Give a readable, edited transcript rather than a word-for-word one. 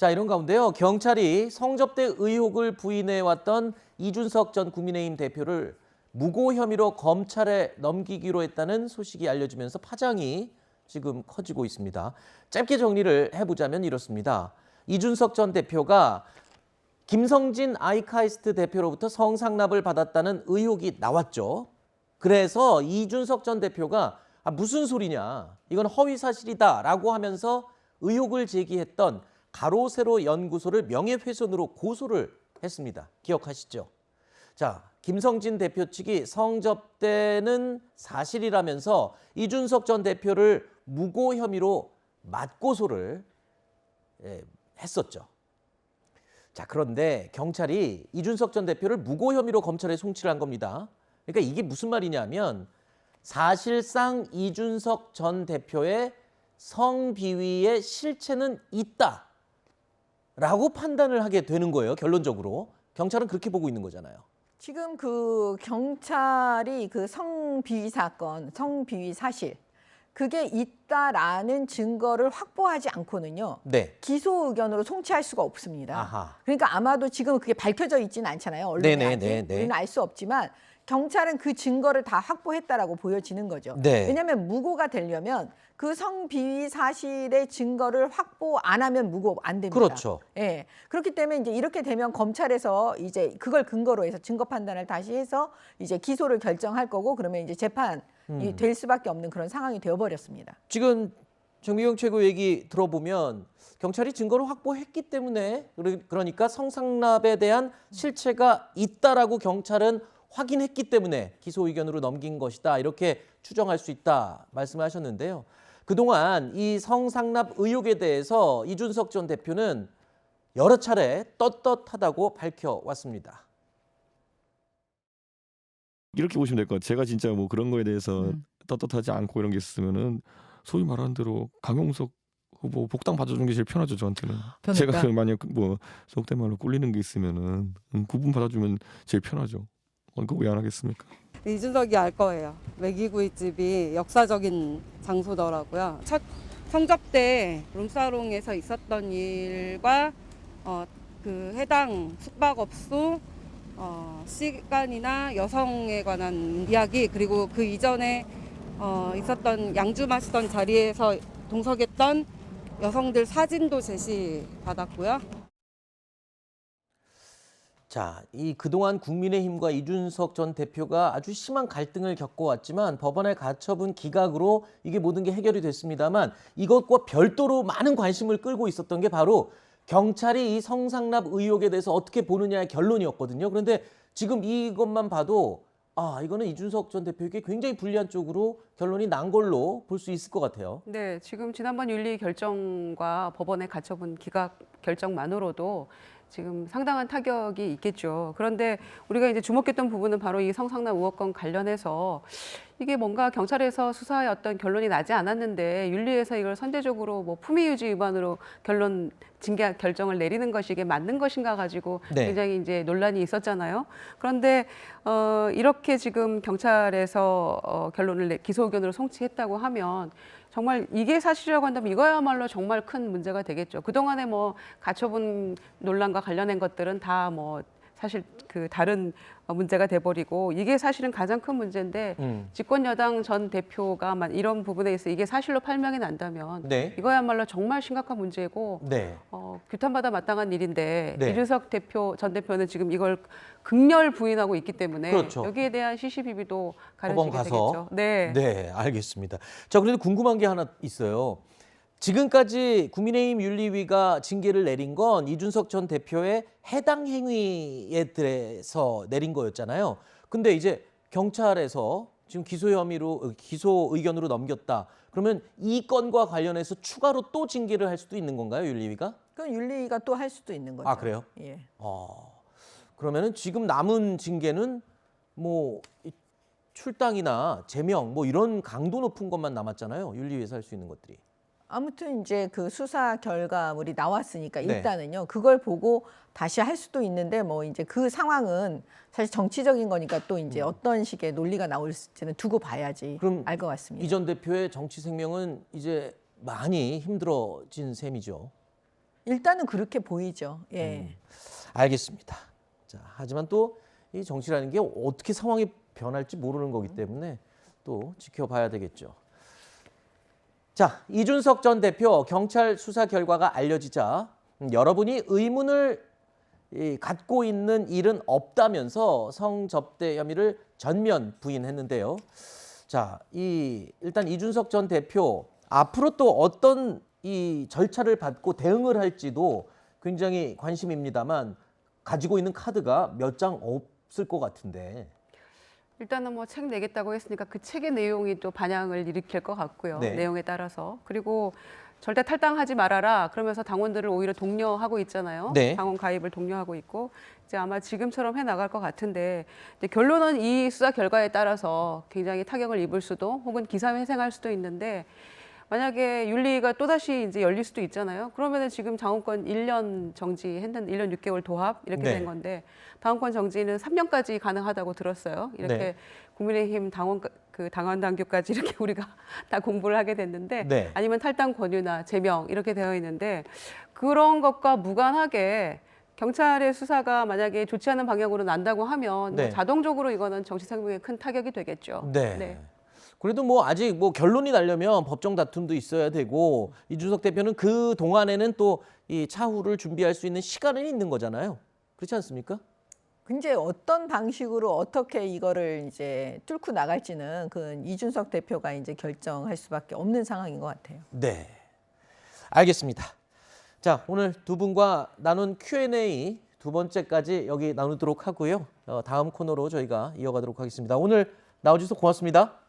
자, 이런 가운데요. 경찰이 성접대 의혹을 부인해왔던 이준석 전 국민의힘 대표를 무고 혐의로 검찰에 넘기기로 했다는 소식이 알려지면서 파장이 지금 커지고 있습니다. 짧게 정리를 해보자면 이렇습니다. 이준석 전 대표가 김성진 아이카이스트 대표로부터 성상납을 받았다는 의혹이 나왔죠. 그래서 이준석 전 대표가 무슨 소리냐, 이건 허위사실이다라고 하면서 의혹을 제기했던 가로세로 연구소를 명예훼손으로 고소를 했습니다. 기억하시죠? 자, 김성진 대표 측이 성접대는 사실이라면서 이준석 전 대표를 무고 혐의로 맞고소를 했었죠. 자, 그런데 경찰이 이준석 전 대표를 무고 혐의로 검찰에 송치를 한 겁니다. 그러니까 이게 무슨 말이냐면 사실상 이준석 전 대표의 성비위의 실체는 있다라고 판단을 하게 되는 거예요. 결론적으로. 경찰은 그렇게 보고 있는 거잖아요. 지금 그 경찰이 그 성비위 사건, 성비위 사실 그게 있다라는 증거를 확보하지 않고는요. 네. 기소 의견으로 송치할 수가 없습니다. 아하. 그러니까 아마도 지금 그게 밝혀져 있지는 않잖아요. 언론에 아직. 우리는 알 수 없지만 경찰은 그 증거를 다 확보했다라고 보여지는 거죠. 네. 왜냐하면 무고가 되려면 그 성비위 사실의 증거를 확보 안 하면 무고 안 됩니다. 그렇죠. 예. 그렇기 때문에 이제 이렇게 되면 검찰에서 이제 그걸 근거로 해서 증거 판단을 다시 해서 이제 기소를 결정할 거고 그러면 이제 재판이 될 수밖에 없는 그런 상황이 되어버렸습니다. 지금 정미경 최고 얘기 들어보면 경찰이 증거를 확보했기 때문에 그러니까 성상납에 대한 실체가 있다라고 경찰은 확인했기 때문에 기소 의견으로 넘긴 것이다. 이렇게 추정할 수 있다 말씀을 하셨는데요. 그동안 이 성상납 의혹에 대해서 이준석 전 대표는 여러 차례 떳떳하다고 밝혀왔습니다. 이렇게 보시면 될 것 같아요. 제가 진짜 뭐 그런 거에 대해서 떳떳하지 않고 이런 게 있으면은 소위 말하는 대로 강용석 후보 복당 받아주는 게 제일 편하죠, 저한테는. 그러니까. 제가 만약 뭐 속된 말로 꿀리는 게 있으면은 구분 받아주면 제일 편하죠. 그거 왜 안 하겠습니까? 이준석이 알 거예요. 메기구이집이 역사적인 장소더라고요. 첫 성접대 룸사롱에서 있었던 일과 그 해당 숙박업소 시간이나 여성에 관한 이야기 그리고 그 이전에 있었던 양주 마시던 자리에서 동석했던 여성들 사진도 제시받았고요. 자, 이 그동안 국민의힘과 이준석 전 대표가 아주 심한 갈등을 겪어왔지만 법원의 가처분 기각으로 이게 모든 게 해결이 됐습니다만 이것과 별도로 많은 관심을 끌고 있었던 게 바로 경찰이 이 성상납 의혹에 대해서 어떻게 보느냐의 결론이었거든요. 그런데 지금 이것만 봐도 이거는 이준석 전 대표에게 굉장히 불리한 쪽으로 결론이 난 걸로 볼 수 있을 것 같아요. 네, 지금 지난번 윤리 결정과 법원의 가처분 기각 결정만으로도 지금 상당한 타격이 있겠죠. 그런데 우리가 이제 주목했던 부분은 바로 이 성상납 의혹과 관련해서 이게 뭔가 경찰에서 수사의 어떤 결론이 나지 않았는데 윤리에서 이걸 선제적으로 뭐 품위유지 위반으로 징계 결정을 내리는 것이 이게 맞는 것인가 가지고 굉장히 이제 논란이 있었잖아요. 그런데 이렇게 지금 경찰에서 기소 의견으로 송치했다고 하면 정말 이게 사실이라고 한다면 이거야말로 정말 큰 문제가 되겠죠. 그동안에 뭐 가처분 논란과 관련된 것들은 다 뭐 사실 그 다른 문제가 돼버리고 이게 사실은 가장 큰 문제인데 집권 여당 전 대표가 이런 부분에 있어 이게 사실로 판명이 난다면 이거야말로 정말 심각한 문제고 규탄받아 마땅한 일인데 이준석 전 대표는 지금 이걸 극렬 부인하고 있기 때문에 여기에 대한 시시비비도 가려지게 되겠죠. 네, 알겠습니다. 자, 그런데 궁금한 게 하나 있어요. 지금까지 국민의힘 윤리위가 징계를 내린 건 이준석 전 대표의 해당 행위에 대해서 내린 거였잖아요. 근데 이제 경찰에서 지금 기소 의견으로 넘겼다. 그러면 이 건과 관련해서 추가로 또 징계를 할 수도 있는 건가요, 윤리위가? 그건 윤리위가 또 할 수도 있는 거죠. 그래요? 예. 그러면은 지금 남은 징계는 뭐 출당이나 제명 뭐 이런 강도 높은 것만 남았잖아요. 윤리위에서 할 수 있는 것들이. 아무튼 이제 그 수사 결과물이 나왔으니까 일단은요. 그걸 보고 다시 할 수도 있는데 뭐 이제 그 상황은 사실 정치적인 거니까 또 이제 어떤 식의 논리가 나올지는 두고 봐야지 알 것 같습니다. 이 전 대표의 정치 생명은 이제 많이 힘들어진 셈이죠. 일단은 그렇게 보이죠. 예. 알겠습니다. 자, 하지만 또 이 정치라는 게 어떻게 상황이 변할지 모르는 거기 때문에 또 지켜봐야 되겠죠. 자, 이준석 전 대표 경찰 수사 결과가 알려지자 여러분이 의문을 갖고 있는 일은 없다면서 성접대 혐의를 전면 부인했는데요. 자, 일단 이준석 전 대표 앞으로 또 어떤 이 절차를 밟고 대응을 할지도 굉장히 관심입니다만 가지고 있는 카드가 몇 장 없을 것 같은데. 일단은 뭐 책 내겠다고 했으니까 그 책의 내용이 또 반향을 일으킬 것 같고요. 네. 내용에 따라서. 그리고 절대 탈당하지 말아라. 그러면서 당원들을 오히려 독려하고 있잖아요. 네. 당원 가입을 독려하고 있고 이제 아마 지금처럼 해 나갈 것 같은데 근데 결론은 이 수사 결과에 따라서 굉장히 타격을 입을 수도 혹은 기사회생할 수도 있는데 만약에 윤리가 또다시 이제 열릴 수도 있잖아요. 그러면은 지금 당원권 1년 정지했는 1년 6개월 도합 이렇게 네. 된 건데 당원권 정지는 3년까지 가능하다고 들었어요. 이렇게 네. 국민의힘 당원 당규까지 이렇게 우리가 다 공부를 하게 됐는데 네. 아니면 탈당 권유나 제명 이렇게 되어 있는데 그런 것과 무관하게 경찰의 수사가 만약에 좋지 않은 방향으로 난다고 하면 네. 뭐 자동적으로 이거는 정치 생명에 큰 타격이 되겠죠. 네. 그래도 뭐 아직 뭐 결론이 나려면 법정 다툼도 있어야 되고 이준석 대표는 그 동안에는 또 이 차후를 준비할 수 있는 시간은 있는 거잖아요. 그렇지 않습니까? 근데 어떤 방식으로 어떻게 이거를 이제 뚫고 나갈지는 그 이준석 대표가 이제 결정할 수밖에 없는 상황인 것 같아요. 네. 알겠습니다. 자, 오늘 두 분과 나눈 Q&A 두 번째까지 여기 나누도록 하고요. 다음 코너로 저희가 이어가도록 하겠습니다. 오늘 나와주셔서 고맙습니다.